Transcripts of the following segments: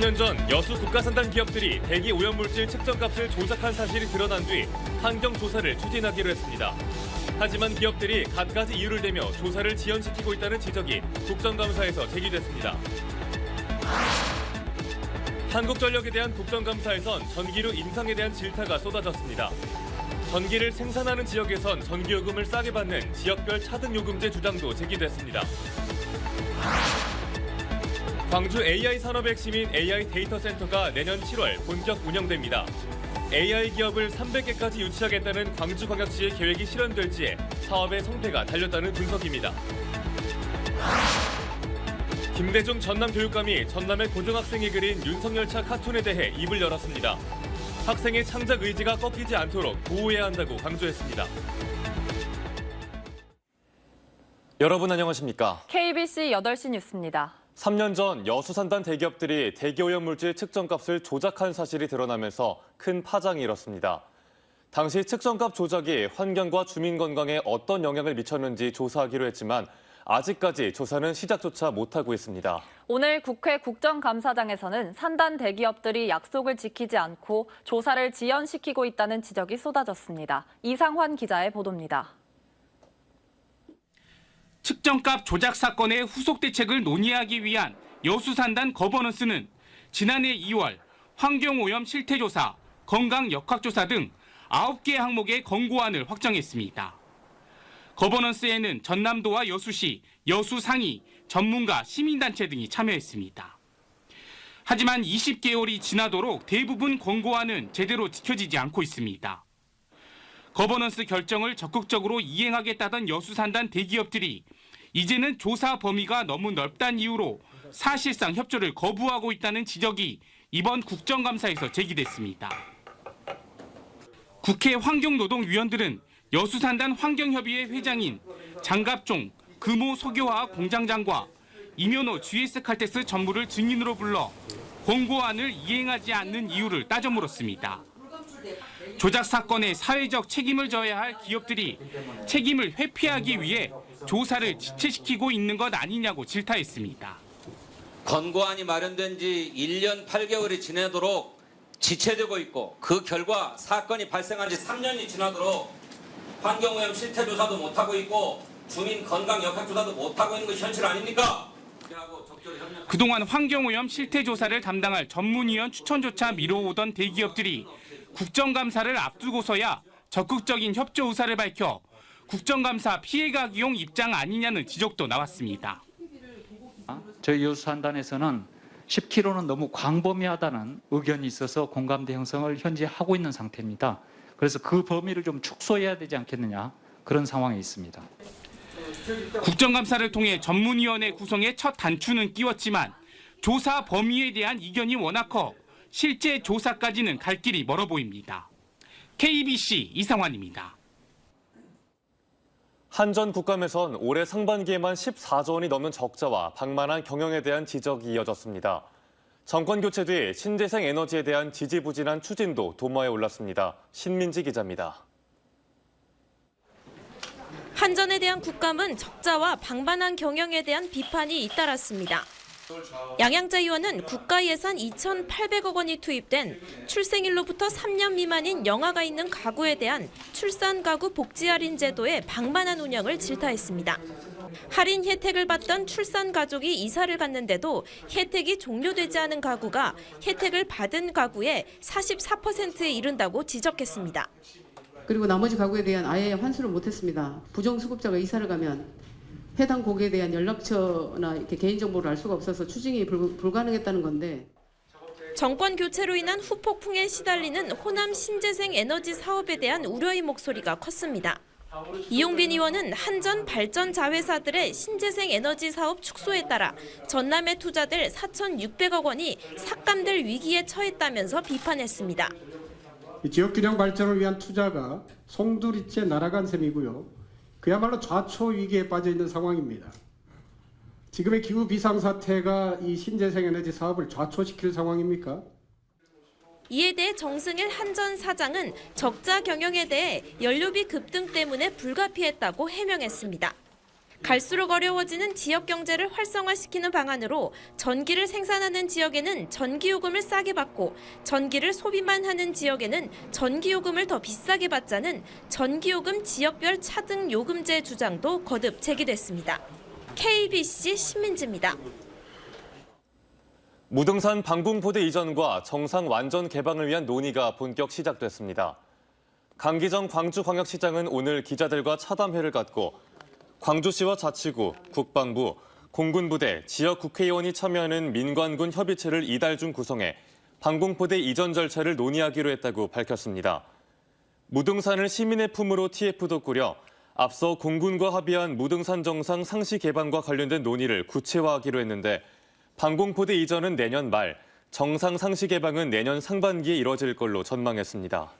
3년 전 여수 국가산단 기업들이 대기 오염물질 측정값을 조작한 사실이 드러난 뒤 환경조사를 추진하기로 했습니다. 하지만 기업들이 갖가지 이유를 대며 조사를 지연시키고 있다는 지적이 국정감사에서 제기됐습니다. 한국전력에 대한 국정감사에선 전기료 인상에 대한 질타가 쏟아졌습니다. 전기를 생산하는 지역에선 전기요금을 싸게 받는 지역별 차등요금제 주장도 제기됐습니다. 광주 AI 산업의 핵심인 AI 데이터 센터가 내년 7월 본격 운영됩니다. AI 기업을 300개까지 유치하겠다는 광주광역시의 계획이 실현될지에 사업의 성패가 달렸다는 분석입니다. 김대중 전남교육감이 전남의 고등학생이 그린 윤석열차 카툰에 대해 입을 열었습니다. 학생의 창작 의지가 꺾이지 않도록 보호해야 한다고 강조했습니다. 여러분 안녕하십니까? KBC 8시 뉴스입니다. 3년 전 여수산단 대기업들이 대기오염물질 측정값을 조작한 사실이 드러나면서 큰 파장이 일었습니다. 당시 측정값 조작이 환경과 주민 건강에 어떤 영향을 미쳤는지 조사하기로 했지만 아직까지 조사는 시작조차 못하고 있습니다. 오늘 국회 국정감사장에서는 산단 대기업들이 약속을 지키지 않고 조사를 지연시키고 있다는 지적이 쏟아졌습니다. 이상환 기자의 보도입니다. 측정값 조작 사건의 후속 대책을 논의하기 위한 여수산단 거버넌스는 지난해 2월 환경오염 실태조사, 건강역학조사 등 9개 항목의 권고안을 확정했습니다. 거버넌스에는 전남도와 여수시, 여수상위, 전문가, 시민단체 등이 참여했습니다. 하지만 20개월이 지나도록 대부분 권고안은 제대로 지켜지지 않고 있습니다. 거버넌스 결정을 적극적으로 이행하겠다던 여수산단 대기업들이 이제는 조사 범위가 너무 넓다는 이유로 사실상 협조를 거부하고 있다는 지적이 이번 국정감사에서 제기됐습니다. 국회 환경노동위원들은 여수산단 환경협의회 회장인 장갑종 금호석유화학 공장장과 이면호 GS칼텍스 전무를 증인으로 불러 권고안을 이행하지 않는 이유를 따져 물었습니다. 조작 사건의 사회적 책임을 져야 할 기업들이 책임을 회피하기 위해 조사를 지체시키고 있는 것 아니냐고 질타했습니다. 권고안이 마련된 지 1년 8개월이 지나도록 지체되고 있고 그 결과 사건이 발생한 지 3년이 지나도록 환경오염 실태조사도 못하고 있고 주민 건강 역학조사도 못하고 있는 것이 현실 아닙니까? 그동안 환경오염 실태조사를 담당할 전문위원 추천조차 미뤄오던 대기업들이 국정감사를 앞두고서야 적극적인 협조 의사를 밝혀 국정감사 피해가기용 입장 아니냐는 지적도 나왔습니다. 저희 여수산단에서는 10km는 너무 광범위하다는 의견이 있어서 공감대 형성을 현재 하고 있는 상태입니다. 그래서 그 범위를 좀 축소해야 되지 않겠느냐 그런 상황에 있습니다. 국정감사를 통해 전문위원회 구성에 첫 단추는 끼웠지만 조사 범위에 대한 이견이 워낙 커 실제 조사까지는 갈 길이 멀어 보입니다. KBC 이상환입니다. 한전 국감에선 올해 상반기에만 14조 원이 넘는 적자와 방만한 경영에 대한 지적이 이어졌습니다. 정권 교체 뒤 신재생 에너지에 대한 지지부진한 추진도 도마에 올랐습니다. 신민지 기자입니다. 한전에 대한 국감은 적자와 방만한 경영에 대한 비판이 잇따랐습니다. 양양자 의원은 국가 예산 2,800억 원이 투입된 출생일로부터 3년 미만인 영아가 있는 가구에 대한 출산가구 복지할인 제도의 방만한 운영을 질타했습니다. 할인 혜택을 받던 출산가족이 이사를 갔는데도 혜택이 종료되지 않은 가구가 혜택을 받은 가구의 44%에 이른다고 지적했습니다. 그리고 나머지 가구에 대한 아예 환수를 못했습니다. 부정수급자가 이사를 가면 해당 고객에 대한 연락처나 이렇게 개인정보를 알 수가 없어서 추징이 불가능했다는 건데. 정권 교체로 인한 후폭풍에 시달리는 호남 신재생 에너지 사업에 대한 우려의 목소리가 컸습니다. 이용빈 의원은 한전 발전 자회사들의 신재생 에너지 사업 축소에 따라 전남에 투자될 4,600억 원이 삭감될 위기에 처했다면서 비판했습니다. 지역균형 발전을 위한 투자가 송두리째 날아간 셈이고요. 그야말로 좌초 위기에 빠져 있는 상황입니다. 지금의 기후 비상사태가 이 신재생 에너지 사업을 좌초시킬 상황입니까? 이에 대해 정승일 한전 사장은 적자 경영에 대해 연료비 급등 때문에 불가피했다고 해명했습니다. 갈수록 어려워지는 지역 경제를 활성화시키는 방안으로 전기를 생산하는 지역에는 전기요금을 싸게 받고 전기를 소비만 하는 지역에는 전기요금을 더 비싸게 받자는 전기요금 지역별 차등 요금제 주장도 거듭 제기됐습니다. KBC 신민지입니다. 무등산 방궁포대 이전과 정상 완전 개방을 위한 논의가 본격 시작됐습니다. 강기정 광주광역시장은 오늘 기자들과 차담회를 갖고 광주시와 자치구, 국방부, 공군부대, 지역 국회의원이 참여하는 민관군 협의체를 이달 중 구성해 방궁포대 이전 절차를 논의하기로 했다고 밝혔습니다. 무등산을 시민의 품으로 TF도 꾸려 앞서 공군과 합의한 무등산 정상 상시 개방과 관련된 논의를 구체화하기로 했는데 방궁포대 이전은 내년 말, 정상 상시 개방은 내년 상반기에 이뤄질 걸로 전망했습니다.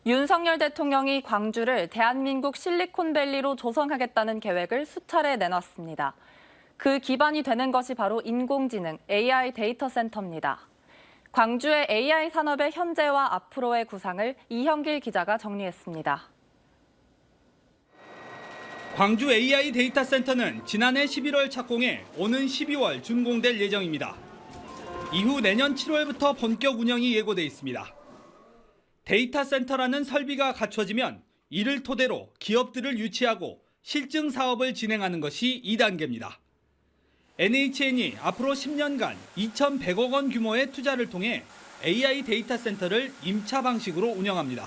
윤석열 대통령이 광주를 대한민국 실리콘밸리로 조성하겠다는 계획을 수차례 내놨습니다. 그 기반이 되는 것이 바로 인공지능, AI 데이터 센터입니다. 광주의 AI 산업의 현재와 앞으로의 구상을 이형길 기자가 정리했습니다. 광주 AI 데이터 센터는 지난해 11월 착공해 오는 12월 준공될 예정입니다. 이후 내년 7월부터 본격 운영이 예고돼 있습니다. 데이터 센터라는 설비가 갖춰지면 이를 토대로 기업들을 유치하고 실증 사업을 진행하는 것이 2단계입니다. NHN이 앞으로 10년간 2,100억 원 규모의 투자를 통해 AI 데이터 센터를 임차 방식으로 운영합니다.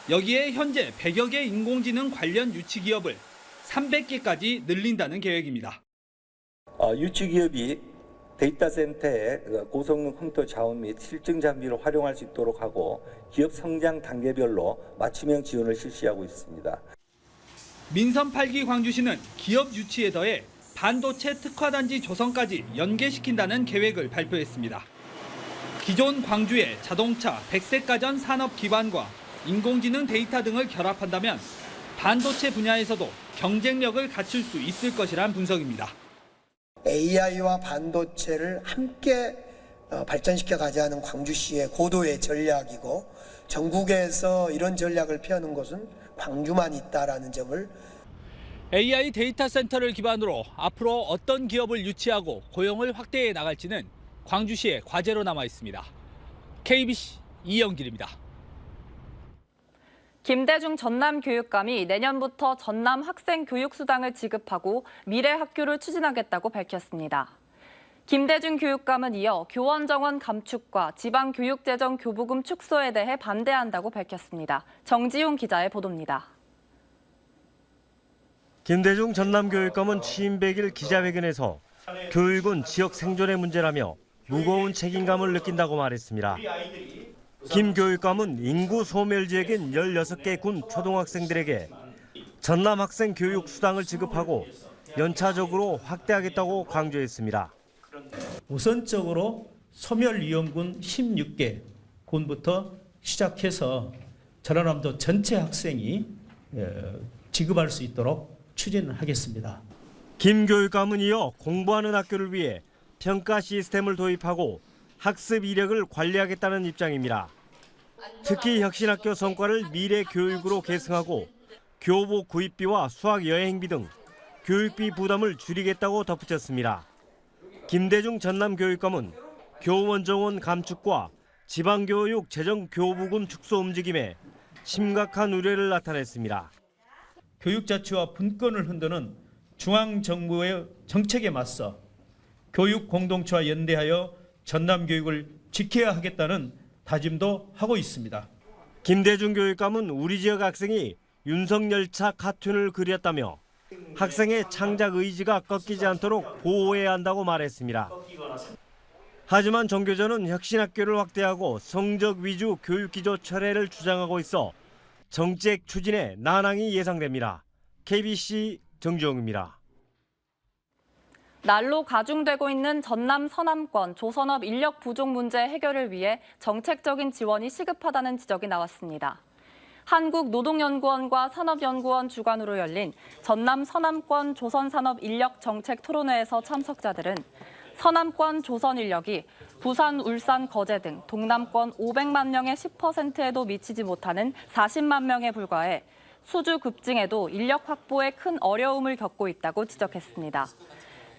여기에 현재 100여 개 인공지능 관련 유치 기업을 300개까지 늘린다는 계획입니다. 유치 기업이 데이터 센터의 고성능 컴퓨터 자원 및 실증 장비를 활용할 수 있도록 하고 기업 성장 단계별로 맞춤형 지원을 실시하고 있습니다. 민선 8기 광주시는 기업 유치에 더해 반도체 특화단지 조성까지 연계시킨다는 계획을 발표했습니다. 기존 광주의 자동차, 백색가전 산업 기반과 인공지능 데이터 등을 결합한다면 반도체 분야에서도 경쟁력을 갖출 수 있을 것이란 분석입니다. AI와 반도체를 함께 발전시켜 가자 하는 광주시의 고도의 전략이고 전국에서 이런 전략을 펴는 곳은 광주만 있다라는 점을 AI 데이터 센터를 기반으로 앞으로 어떤 기업을 유치하고 고용을 확대해 나갈지는 광주시의 과제로 남아 있습니다. KBC 이영길입니다. 김대중 전남교육감이 내년부터 전남 학생 교육수당을 지급하고 미래 학교를 추진하겠다고 밝혔습니다. 김대중 교육감은 이어 교원 정원 감축과 지방교육재정 교부금 축소에 대해 반대한다고 밝혔습니다. 정지용 기자의 보도입니다. 김대중 전남교육감은 취임 100일 기자회견에서 교육은 지역 생존의 문제라며 무거운 책임감을 느낀다고 말했습니다. 김 교육감은 인구 소멸 지역인 16개 군 초등학생들에게 전남 학생 교육 수당을 지급하고 연차적으로 확대하겠다고 강조했습니다. 우선적으로 소멸위험군 16개 군부터 시작해서 전라남도 전체 학생이 지급할 수 있도록 추진하겠습니다. 김 교육감은 이어 공부하는 학교를 위해 평가 시스템을 도입하고 학습 이력을 관리하겠다는 입장입니다. 특히 혁신학교 성과를 미래 교육으로 계승하고 교복 구입비와 수학 여행비 등 교육비 부담을 줄이겠다고 덧붙였습니다. 김대중 전남교육감은 교원 정원 감축과 지방교육 재정 교부금 축소 움직임에 심각한 우려를 나타냈습니다. 교육자치와 분권을 흔드는 중앙정부의 정책에 맞서 교육 공동체와 연대하여 전남교육을 지켜야 하겠다는 다짐도 하고 있습니다. 김대중 교육감은 우리 지역 학생이 윤석열차 카툰을 그렸다며 학생의 창작 의지가 꺾이지 않도록 보호해야 한다고 말했습니다. 하지만 정교조는 혁신학교를 확대하고 성적 위주 교육기조 철회를 주장하고 있어 정책 추진에 난항이 예상됩니다. KBC 정지용입니다. 날로 가중되고 있는 전남 서남권 조선업 인력 부족 문제 해결을 위해 정책적인 지원이 시급하다는 지적이 나왔습니다. 한국노동연구원과 산업연구원 주관으로 열린 전남 서남권 조선산업 인력 정책 토론회에서 참석자들은 서남권 조선 인력이 부산, 울산, 거제 등 동남권 500만 명의 10%에도 미치지 못하는 40만 명에 불과해 수주 급증에도 인력 확보에 큰 어려움을 겪고 있다고 지적했습니다.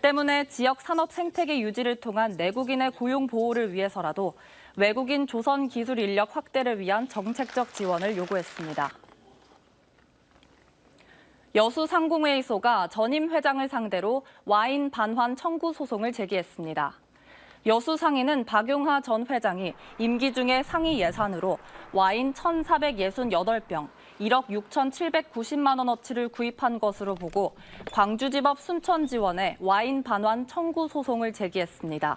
때문에 지역 산업 생태계 유지를 통한 내국인의 고용 보호를 위해서라도 외국인 조선 기술 인력 확대를 위한 정책적 지원을 요구했습니다. 여수상공회의소가 전임 회장을 상대로 와인 반환 청구 소송을 제기했습니다. 여수상인은 박용하 전 회장이 임기 중에 상위 예산으로 와인 1,468병, 1억 6,790만 원어치를 구입한 것으로 보고 광주지법 순천지원에 와인 반환 청구 소송을 제기했습니다.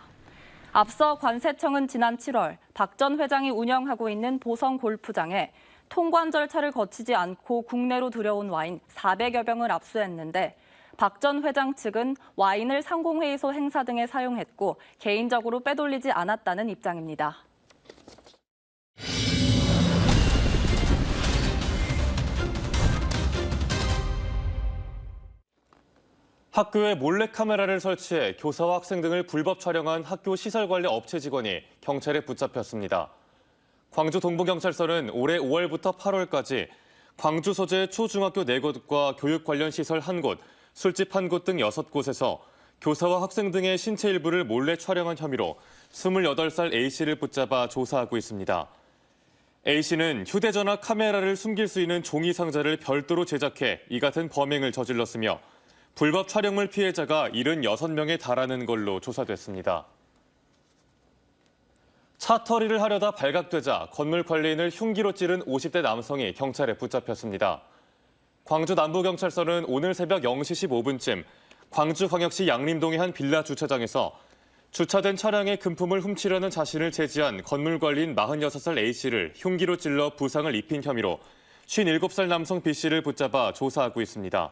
앞서 관세청은 지난 7월 박 전 회장이 운영하고 있는 보성 골프장에 통관 절차를 거치지 않고 국내로 들여온 와인 400여 병을 압수했는데 박 전 회장 측은 와인을 상공회의소 행사 등에 사용했고 개인적으로 빼돌리지 않았다는 입장입니다. 학교에 몰래카메라를 설치해 교사와 학생 등을 불법 촬영한 학교 시설관리 업체 직원이 경찰에 붙잡혔습니다. 광주 동부경찰서는 올해 5월부터 8월까지 광주 소재 초중학교 4곳과 교육 관련 시설 1곳, 술집 1곳 등 6곳에서 교사와 학생 등의 신체 일부를 몰래 촬영한 혐의로 28살 A씨를 붙잡아 조사하고 있습니다. A씨는 휴대전화 카메라를 숨길 수 있는 종이 상자를 별도로 제작해 이 같은 범행을 저질렀으며 불법 촬영물 피해자가 76명에 달하는 걸로 조사됐습니다. 차터리를 하려다 발각되자 건물 관리인을 흉기로 찌른 50대 남성이 경찰에 붙잡혔습니다. 광주 남부경찰서는 오늘 새벽 0시 15분쯤 광주광역시 양림동의 한 빌라 주차장에서 주차된 차량의 금품을 훔치려는 자신을 제지한 건물 관리인 46살 A씨를 흉기로 찔러 부상을 입힌 혐의로 57살 남성 B씨를 붙잡아 조사하고 있습니다.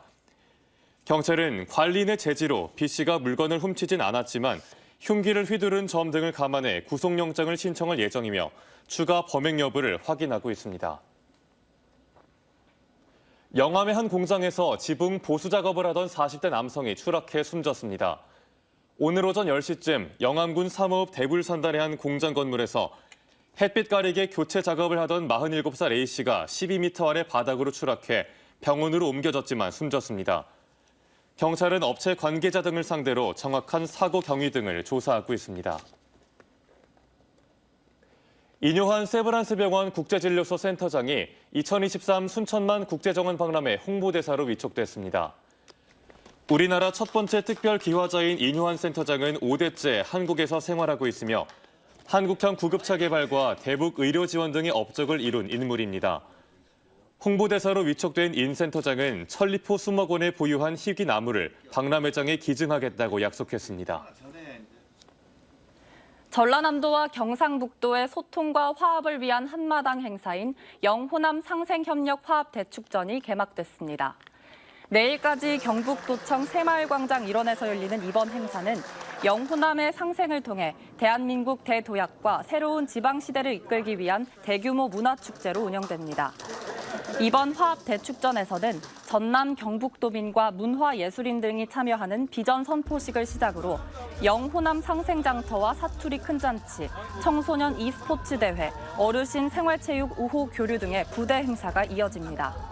경찰은 관리인의 제지로 B씨가 물건을 훔치진 않았지만 흉기를 휘두른 점 등을 감안해 구속영장을 신청할 예정이며 추가 범행 여부를 확인하고 있습니다. 영암의 한 공장에서 지붕 보수 작업을 하던 40대 남성이 추락해 숨졌습니다. 오늘 오전 10시쯤 영암군 삼호읍 대굴산단의 한 공장 건물에서 햇빛 가리개 교체 작업을 하던 47살 A씨가 12m 아래 바닥으로 추락해 병원으로 옮겨졌지만 숨졌습니다. 경찰은 업체 관계자 등을 상대로 정확한 사고 경위 등을 조사하고 있습니다. 이뇨한 세브란스 병원 국제진료소 센터장이 2023 순천만 국제정원 박람회 홍보대사로 위촉됐습니다. 우리나라 첫 번째 특별 기화자인 이뇨한 센터장은 5대째 한국에서 생활하고 있으며 한국형 구급차 개발과 대북 의료 지원 등의 업적을 이룬 인물입니다. 홍보대사로 위촉된 인 센터장은 천리포 수목원에 보유한 희귀 나무를 박람회장에 기증하겠다고 약속했습니다. 전라남도와 경상북도의 소통과 화합을 위한 한마당 행사인 영호남 상생협력화합대축전이 개막됐습니다. 내일까지 경북도청 새마을광장 일원에서 열리는 이번 행사는 영호남의 상생을 통해 대한민국 대도약과 새로운 지방시대를 이끌기 위한 대규모 문화축제로 운영됩니다. 이번 화합대축전에서는 전남 경북도민과 문화예술인 등이 참여하는 비전 선포식을 시작으로 영호남 상생장터와 사투리 큰잔치, 청소년 e스포츠 대회, 어르신 생활체육 우호 교류 등의 부대 행사가 이어집니다.